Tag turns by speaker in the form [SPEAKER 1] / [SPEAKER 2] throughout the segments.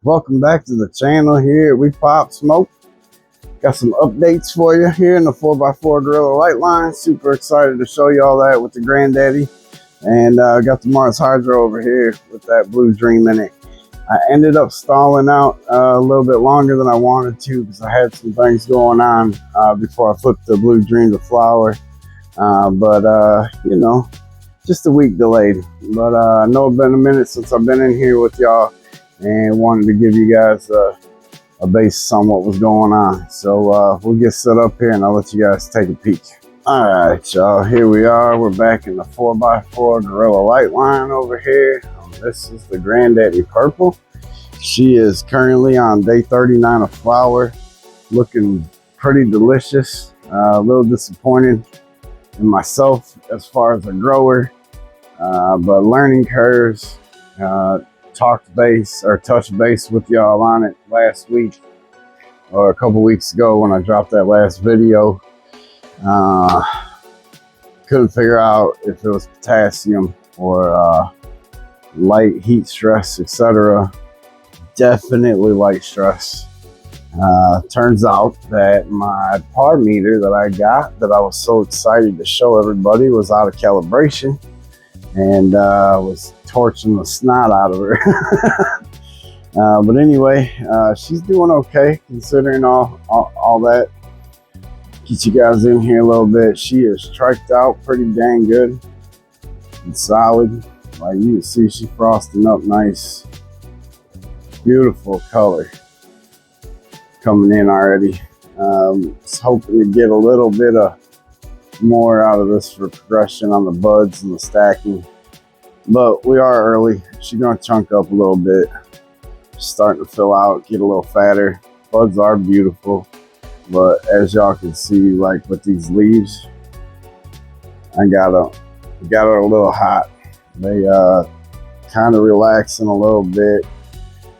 [SPEAKER 1] Welcome back to the channel here at We Pop Smoke. Got some updates for you here in the 4x4 Gorilla light line. Super excited to show you all that with the Granddaddy. And got the Mars Hydro over here with that Blue Dream in it. I ended up stalling out a little bit longer than I wanted to because I had some things going on before I flipped the Blue Dream to flower. You know, just a week delayed. But I know it's been a minute since I've been in here with y'all and wanted to give you guys a base on what was going on. So we'll get set up here and I'll let you guys take a peek. All right, y'all, here we are. We're back in the 4x4 Gorilla light line over here. This is the Granddaddy Purple. She is currently on day 39 of flower, looking pretty delicious. A little disappointed in myself as far as a grower, but learning curves. Touched base with y'all on it last week or a couple weeks ago when I dropped that last video. Couldn't figure out if it was potassium or light, heat stress, etc. Definitely light stress. Turns out that my par meter that I got, that I was so excited to show everybody, was out of calibration and was torching the snot out of her. But anyway, she's doing okay considering all that. Get you guys in here a little bit. She is triked out pretty dang good and solid. Like you can see, she's frosting up nice. Beautiful color coming in already. Just hoping to get a little bit of more out of this for progression on the buds and the stacking. But we are early. She's gonna chunk up a little bit. Starting to fill out, get a little fatter. Buds are beautiful. But as y'all can see, like with these leaves, I got her a little hot. They kind of relaxing a little bit.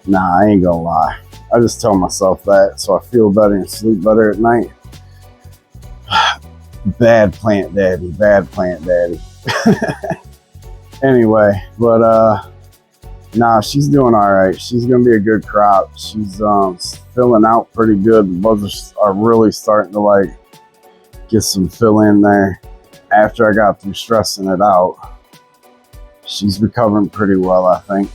[SPEAKER 1] Nah, I ain't gonna lie. I just tell myself that so I feel better and sleep better at night. Bad plant daddy, bad plant daddy. Anyway, but nah, she's doing all right. She's gonna be a good crop. She's filling out pretty good. The buds are really starting to like get some fill in there. After I got through stressing it out, she's recovering pretty well, I think.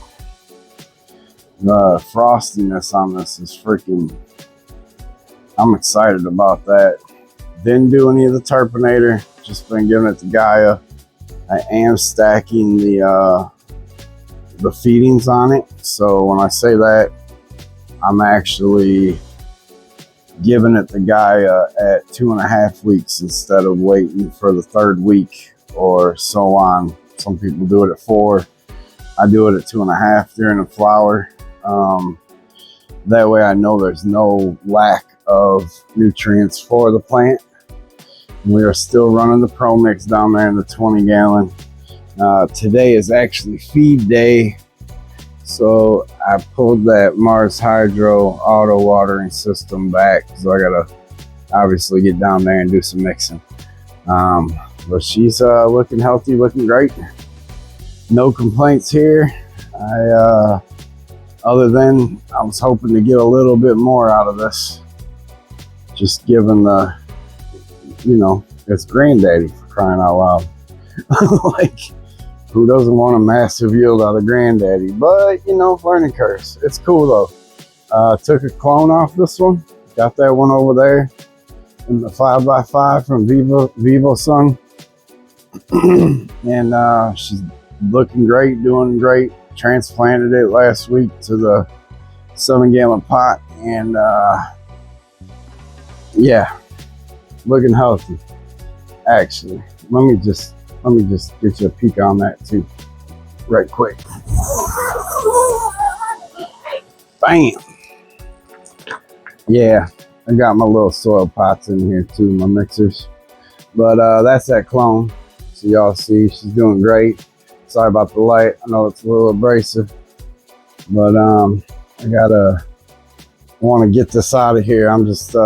[SPEAKER 1] The frostiness on this is freaking, I'm excited about that. Didn't do any of the terpinator, just been giving it to Gaia. I am stacking the feedings on it. So when I say that, I'm actually giving it to Gaia at 2.5 weeks instead of waiting for the 3rd week or so on. Some people do it at 4. I do it at 2.5 during the flower. That way I know there's no lack of nutrients for the plant. We are still running the Pro Mix down there in the 20 gallon. Today is actually feed day. So I pulled that Mars Hydro auto watering system back because I gotta obviously get down there and do some mixing. But she's looking healthy, looking great. No complaints here. Other than I was hoping to get a little bit more out of this. Just given the, you know, it's Granddaddy, for crying out loud. Like, who doesn't want a massive yield out of Granddaddy? But, you know, learning curves. It's cool though. Took a clone off this one. Got that one over there in the 5x5 from Vivo Sun. And she's looking great, doing great. Transplanted it last week to the 7 gallon pot. And yeah, looking healthy. Actually, let me just get you a peek on that too, right quick. Bam. Yeah, I got my little soil pots in here too, my mixers. But that's that clone. So y'all see, she's doing great. Sorry about the light. I know it's a little abrasive, but I want to get this out of here. I'm just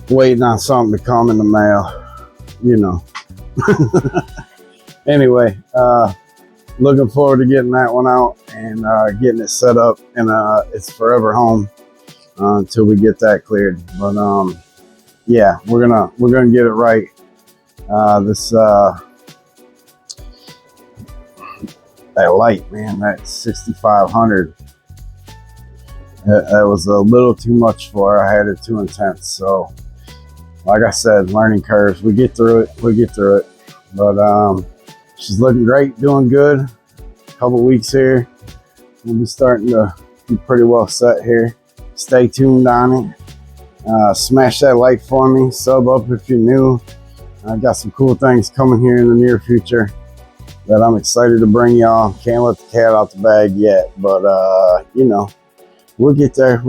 [SPEAKER 1] waiting on something to come in the mail, you know. Anyway, looking forward to getting that one out and getting it set up in its forever home until we get that cleared. But yeah, we're gonna get it right. This that light, man, that 6500. That was a little too much for her. I had it too intense. So, like I said, learning curves. We get through it. But she's looking great, doing good. A couple weeks here, we'll be starting to be pretty well set here. Stay tuned on it. Smash that like for me. Sub up if you're new. I got some cool things coming here in the near future that I'm excited to bring y'all. Can't let the cat out the bag yet, but you know, we'll get there.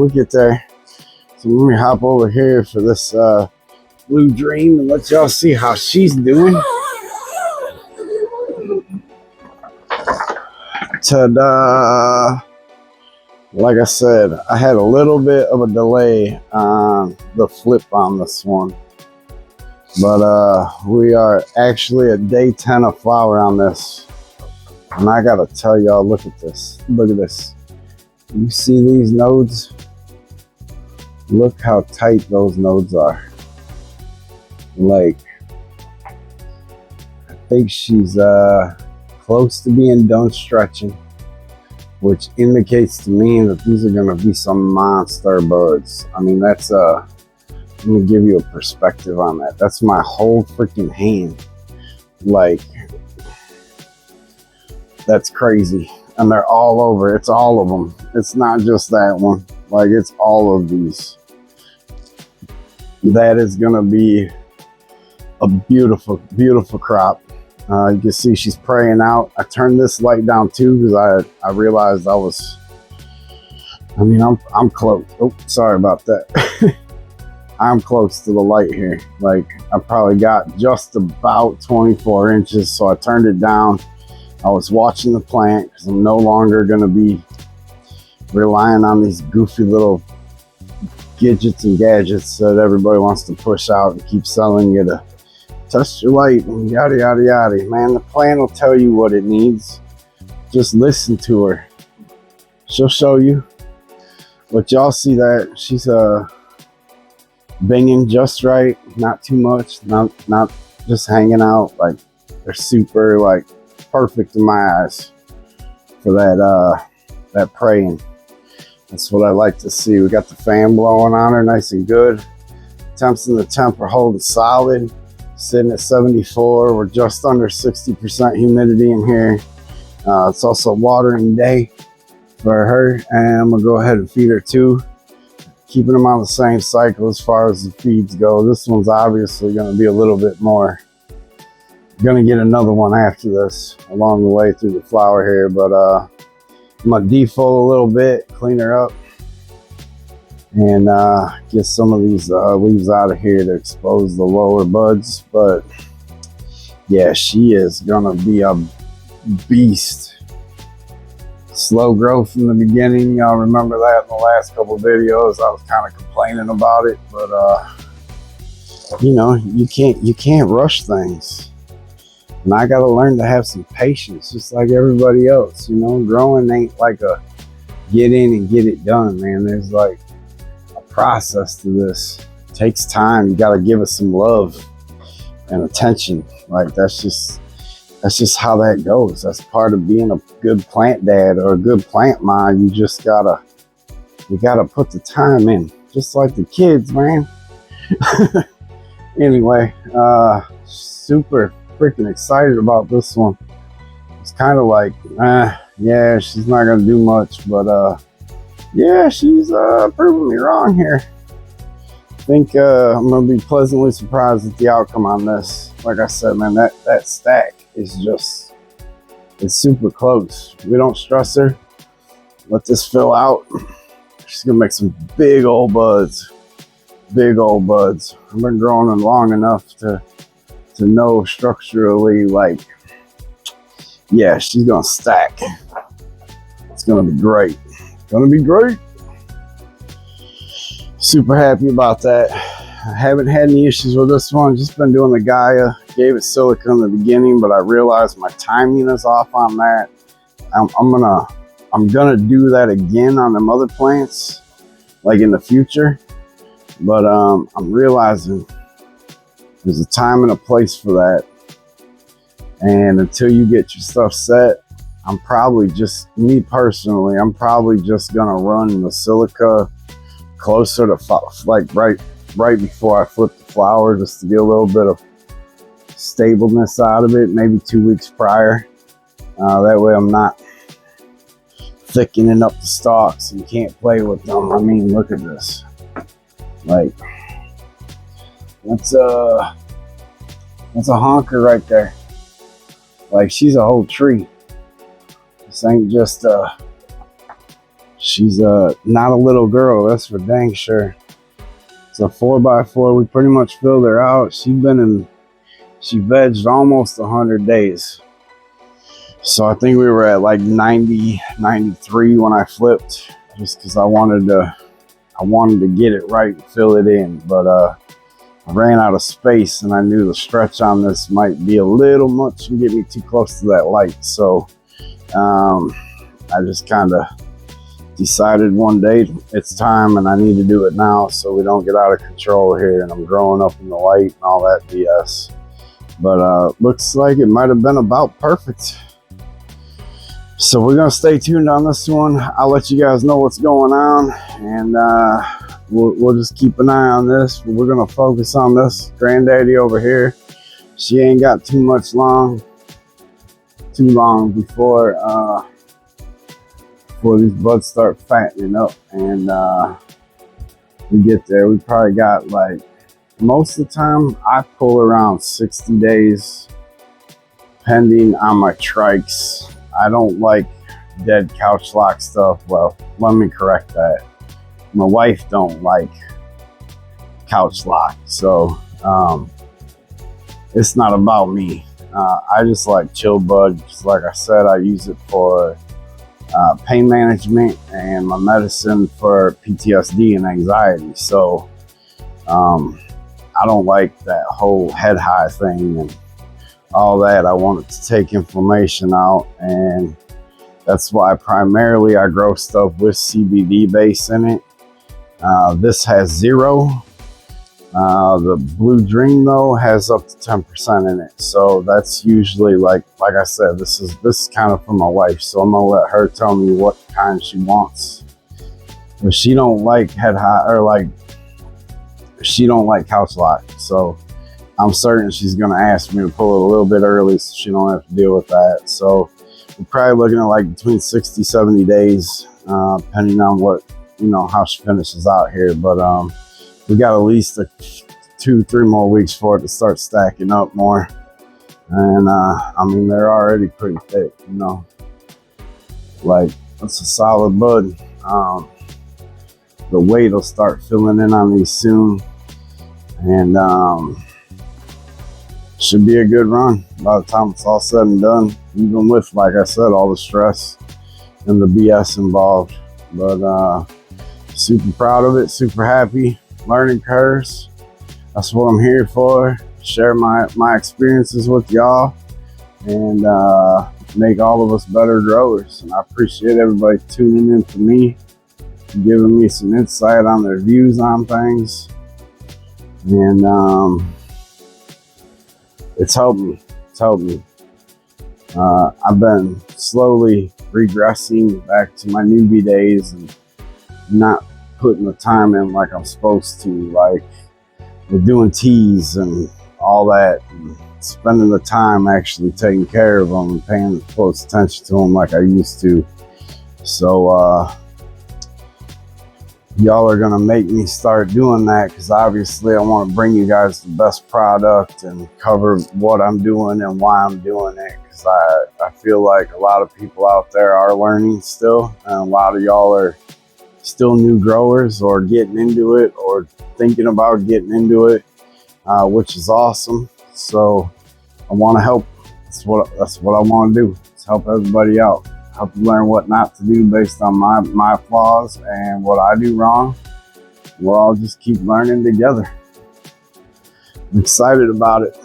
[SPEAKER 1] So let me hop over here for this Blue Dream and let y'all see how she's doing. Ta-da! Like I said, I had a little bit of a delay on the flip on this one. But we are actually at day 10 of flower on this. And I gotta tell y'all, look at this. Look at this. You see these nodes? Look how tight those nodes are. Like, I think she's close to being done stretching, which indicates to me that these are gonna be some monster buds. I mean, that's let me give you a perspective on that. That's my whole freaking hand. Like, that's crazy. And they're all over. It's all of them. It's not just that one. Like, it's all of these. That is going to be a beautiful, beautiful crop. You can see she's praying out. I turned this light down too because I realized I'm close. Oh, sorry about that. I'm close to the light here. Like, I probably got just about 24 inches, so I turned it down. I was watching the plant because I'm no longer going to be relying on these goofy little gadgets and gadgets that everybody wants to push out and keep selling you to touch your light and yada, yada, yada. Man, the plant will tell you what it needs. Just listen to her. She'll show you. But y'all see that she's banging just right, not too much, not just hanging out. Like, they're super, like, perfect in my eyes for that praying. That's what I like to see. We got the fan blowing on her nice and good. Temps in the temp are holding solid, sitting at 74. We're just under 60% humidity in here. It's also watering day for her, and I'm gonna go ahead and feed her too. Keeping them on the same cycle as far as the feeds go. This one's obviously going to be a little bit more. Going to get another one after this along the way through the flower here, but I'm going to defoliate a little bit, clean her up, and get some of these leaves out of here to expose the lower buds. But yeah, she is going to be a beast. Slow growth in the beginning. Y'all remember that in the last couple of videos. I was kind of complaining about it, but you know, you can't rush things. And I gotta learn to have some patience, just like everybody else. You know, growing ain't like a get in and get it done, man. There's like a process to this. It takes time. You gotta give it some love and attention. Like, that's just how that goes. That's part of being a good plant dad or a good plant mom. You just gotta put the time in, just like the kids, man. Anyway, super freaking excited about this one. It's kind of like, yeah, she's not gonna do much, but yeah, she's proving me wrong here. I think I'm gonna be pleasantly surprised at the outcome on this. Like I said, man, that stack is just, it's super close. We don't stress her. Let this fill out. She's gonna make some big old buds. Big old buds. I've been growing them long enough to know structurally, like, yeah, she's gonna stack. It's gonna be great. Gonna be great. Super happy about that. I haven't had any issues with this one. Just been doing the Gaia. Gave it silica in the beginning, but I realized my timing is off on that. I'm gonna do that again on them other plants, like in the future. But I'm realizing there's a time and a place for that. And until you get your stuff set, I'm probably just, me personally, I'm probably just gonna run the silica closer to like right before I flip the flower, just to get a little bit of stableness out of it, maybe 2 weeks prior. That way I'm not thickening up the stalks and can't play with them. I mean, look at this. Like, that's a honker right there. Like, she's a whole tree. This ain't just she's not a little girl, that's for dang sure. It's a 4x4. We pretty much filled her out. She vegged almost 100 days. So I think we were at like 90, 93 when I flipped, just because I wanted to get it right and fill it in. But I ran out of space, and I knew the stretch on this might be a little much and get me too close to that light. So I just kind of decided one day it's time, and I need to do it now so we don't get out of control here and I'm growing up in the light and all that BS. But looks like it might have been about perfect. So we're gonna stay tuned on this one. I'll let you guys know what's going on, and we'll just keep an eye on this. We're gonna focus on this Granddaddy over here. She ain't got too long before these buds start fattening up, and we get there. We probably got, like, most of the time I pull around 60 days, depending on my trikes. I don't like dead couch lock stuff. Well, let me correct that. My wife don't like couch lock, so it's not about me. I just like chill bud. Just like I said, I use it for pain management and my medicine for PTSD and anxiety. So I don't like that whole head high thing and all that. I want it to take inflammation out, and that's why primarily I grow stuff with CBD base in it. This has 0. The Blue Dream though has up to 10% in it. So that's usually, like I said, this is kind of for my wife. So I'm gonna let her tell me what kind she wants. But she don't like head high, or like, she don't like couch lock. So I'm certain she's gonna ask me to pull it a little bit early so she don't have to deal with that. So we're probably looking at like between 60, 70 days, depending on what, how she finishes out here. But we got at least 2-3 more weeks for it to start stacking up more. And I mean, they're already pretty thick, like, that's a solid bud. The weight will start filling in on these soon, and should be a good run by the time it's all said and done, even with, like I said, all the stress and the BS involved. But super proud of it, super happy. Learning curves, that's what I'm here for. Share my experiences with y'all, and make all of us better growers. And I appreciate everybody tuning in for me, giving me some insight on their views on things. And it's helped me. I've been slowly regressing back to my newbie days and not putting the time in like I'm supposed to. Like, we're doing teas and all that, and spending the time actually taking care of them and paying close attention to them like I used to. So y'all are gonna make me start doing that, because obviously I want to bring you guys the best product and cover what I'm doing and why I'm doing it, because I feel like a lot of people out there are learning still, and a lot of y'all are still new growers or getting into it or thinking about getting into it, which is awesome. So I want to help. That's what I want to do. Is help everybody out. Help you learn what not to do based on my flaws and what I do wrong. We'll all just keep learning together. I'm excited about it.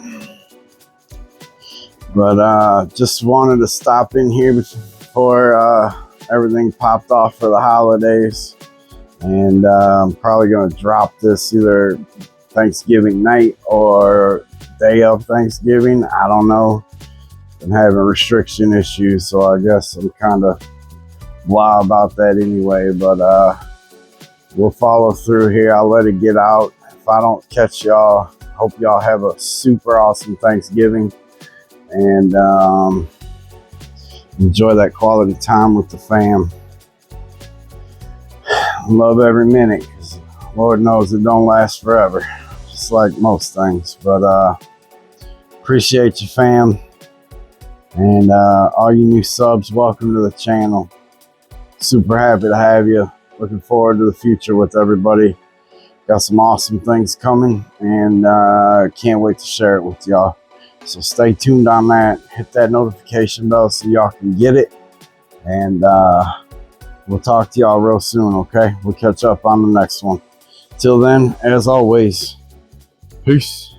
[SPEAKER 1] But just wanted to stop in here before before everything popped off for the holidays. And I'm probably going to drop this either Thanksgiving night or day of Thanksgiving. I don't know. I'm having restriction issues, so I guess I'm kind of blah about that anyway. But we'll follow through here. I'll let it get out. If I don't catch y'all, hope y'all have a super awesome Thanksgiving. And enjoy that quality time with the fam. Love every minute, because Lord knows it don't last forever, just like most things. But appreciate you, fam. And all you new subs, welcome to the channel. Super happy to have you. Looking forward to the future with everybody. Got some awesome things coming, and can't wait to share it with y'all. So stay tuned on that. Hit that notification bell so y'all can get it. And we'll talk to y'all real soon, okay? We'll catch up on the next one. Till then, as always, peace.